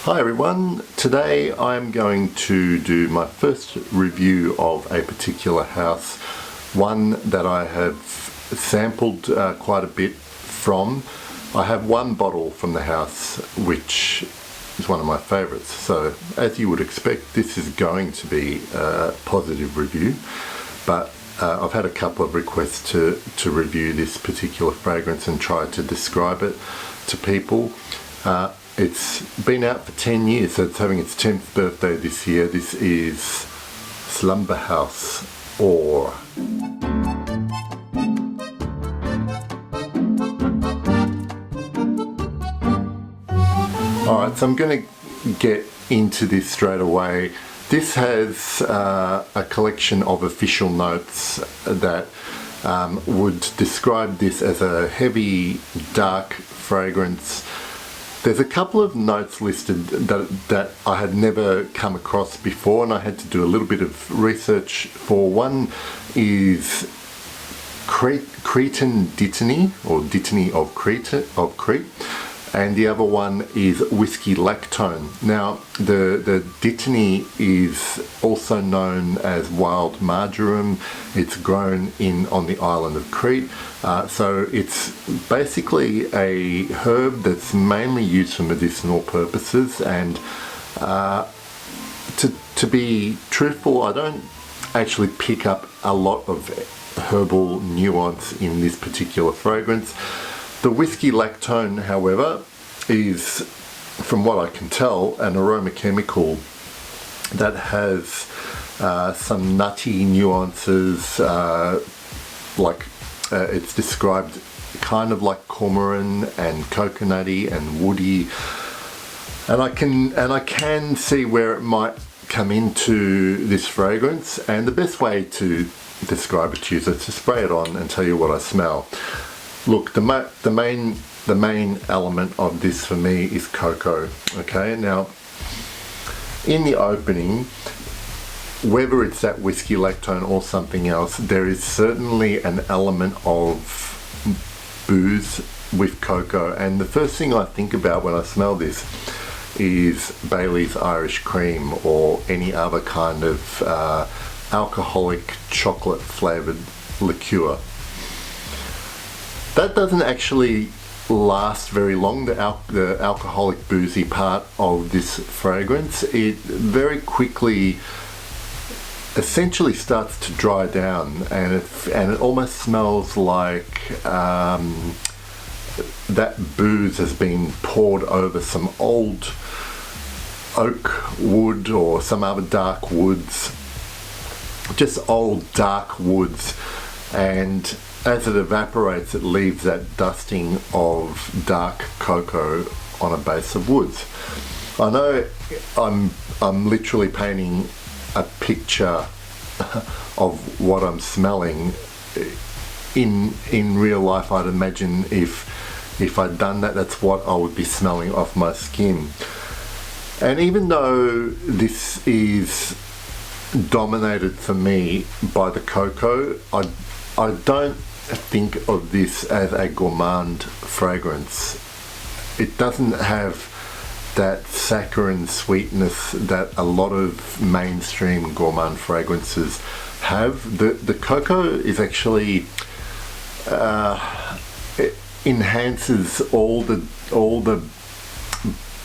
Hi everyone, today I'm going to do my first review of a particular house, one that I have sampled quite a bit from. I have one bottle from the house which is one of my favourites, so as you would expect this is going to be a positive review, but I've had a couple of requests to review this particular fragrance and try to describe it to people. It's been out for 10 years, so it's having its 10th birthday this year. This is Slumberhouse or Alright, so I'm going to get into this straight away. This has a collection of official notes that would describe this as a heavy, dark fragrance. There's a couple of notes listed that I had never come across before, and I had to do a little bit of research for. One is Cretan dittany, or dittany of Crete, and the other one is whiskey lactone. Now the dittany is also known as wild marjoram. It's grown on the island of Crete, so it's basically a herb that's mainly used for medicinal purposes. And to be truthful, I don't actually pick up a lot of herbal nuance in this particular fragrance. The whiskey lactone, however, is, from what I can tell, an aroma chemical that has some nutty nuances, it's described kind of like cormoran and coconutty and woody, and I can see where it might come into this fragrance. And the best way to describe it to you is to spray it on and tell you what I smell. Look, the main element of this for me is cocoa. Okay, now in the opening, whether it's that whiskey lactone or something else, there is certainly an element of booze with cocoa. And the first thing I think about when I smell this is Bailey's Irish Cream or any other kind of alcoholic chocolate flavoured liqueur. That doesn't actually last very long, the alcoholic boozy part of this fragrance. It very quickly essentially starts to dry down, and it almost smells like that booze has been poured over some old oak wood or some other dark woods, just old dark woods, and as it evaporates it leaves that dusting of dark cocoa on a base of woods. I know I'm literally painting a picture of what I'm smelling. In real life, I'd imagine if I'd done that, that's what I would be smelling off my skin. And even though this is dominated for me by the cocoa, I don't think of this as a gourmand fragrance. It doesn't have that saccharine sweetness that a lot of mainstream gourmand fragrances have. The cocoa is actually it enhances all the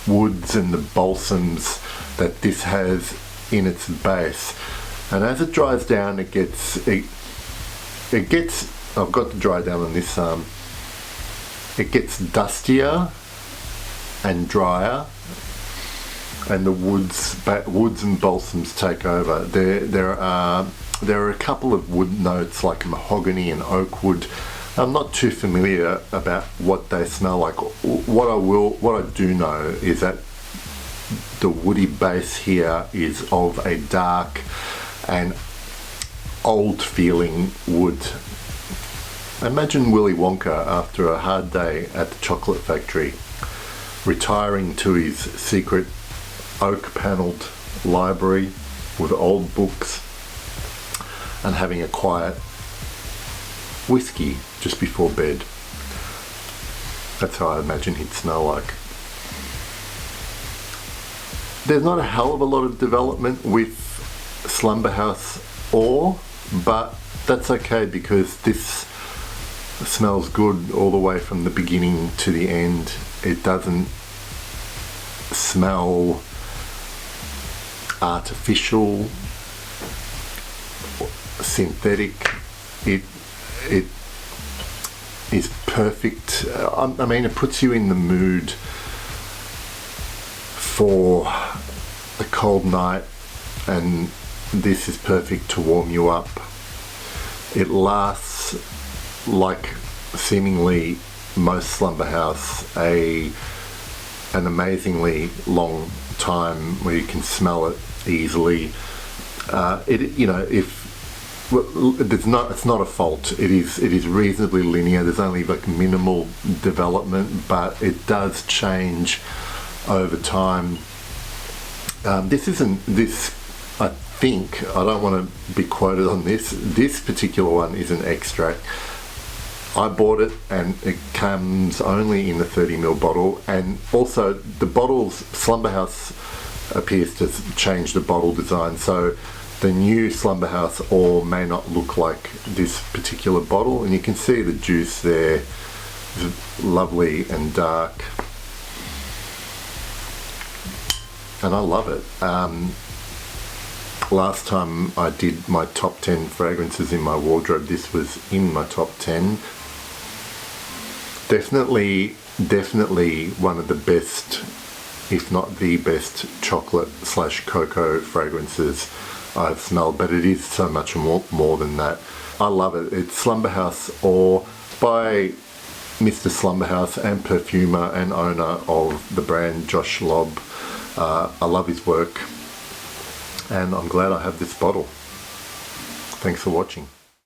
woods and the balsams that this has in its base, and as it dries down it gets I've got to dry down on this, it gets dustier and drier, and the woods and balsams take over. There are a couple of wood notes like mahogany and oak wood. I'm not too familiar about what they smell like. What I do know is that the woody base here is of a dark and old feeling wood. Imagine Willy Wonka after a hard day at the chocolate factory, retiring to his secret oak panelled library with old books and having a quiet whiskey just before bed. That's how I imagine he'd smell like. There's not a hell of a lot of development with Slumberhouse ore, but that's okay because this smells good all the way from the beginning to the end. It doesn't smell artificial, synthetic. It is perfect. I mean, it puts you in the mood for a cold night, and this is perfect to warm you up. It lasts, like seemingly most Slumberhouse, an amazingly long time where you can smell it easily. It's not a fault. It is reasonably linear. There's only like minimal development, but it does change over time. I think, I don't want to be quoted on this particular one is an extract. I bought it and it comes only in the 30ml bottle, and also the bottles, Slumberhouse appears to change the bottle design, so the new Slumberhouse ore may not look like this particular bottle, and you can see the juice there is lovely and dark, and I love it. Last time I did my top 10 fragrances in my wardrobe, this was in my top 10. Definitely one of the best, if not the best, chocolate/cocoa fragrances I've smelled, but it is so much more than that. I love it. It's Slumberhouse Ore by Mr. Slumberhouse and perfumer and owner of the brand, Josh Lobb. I love his work, and I'm glad I have this bottle. Thanks for watching.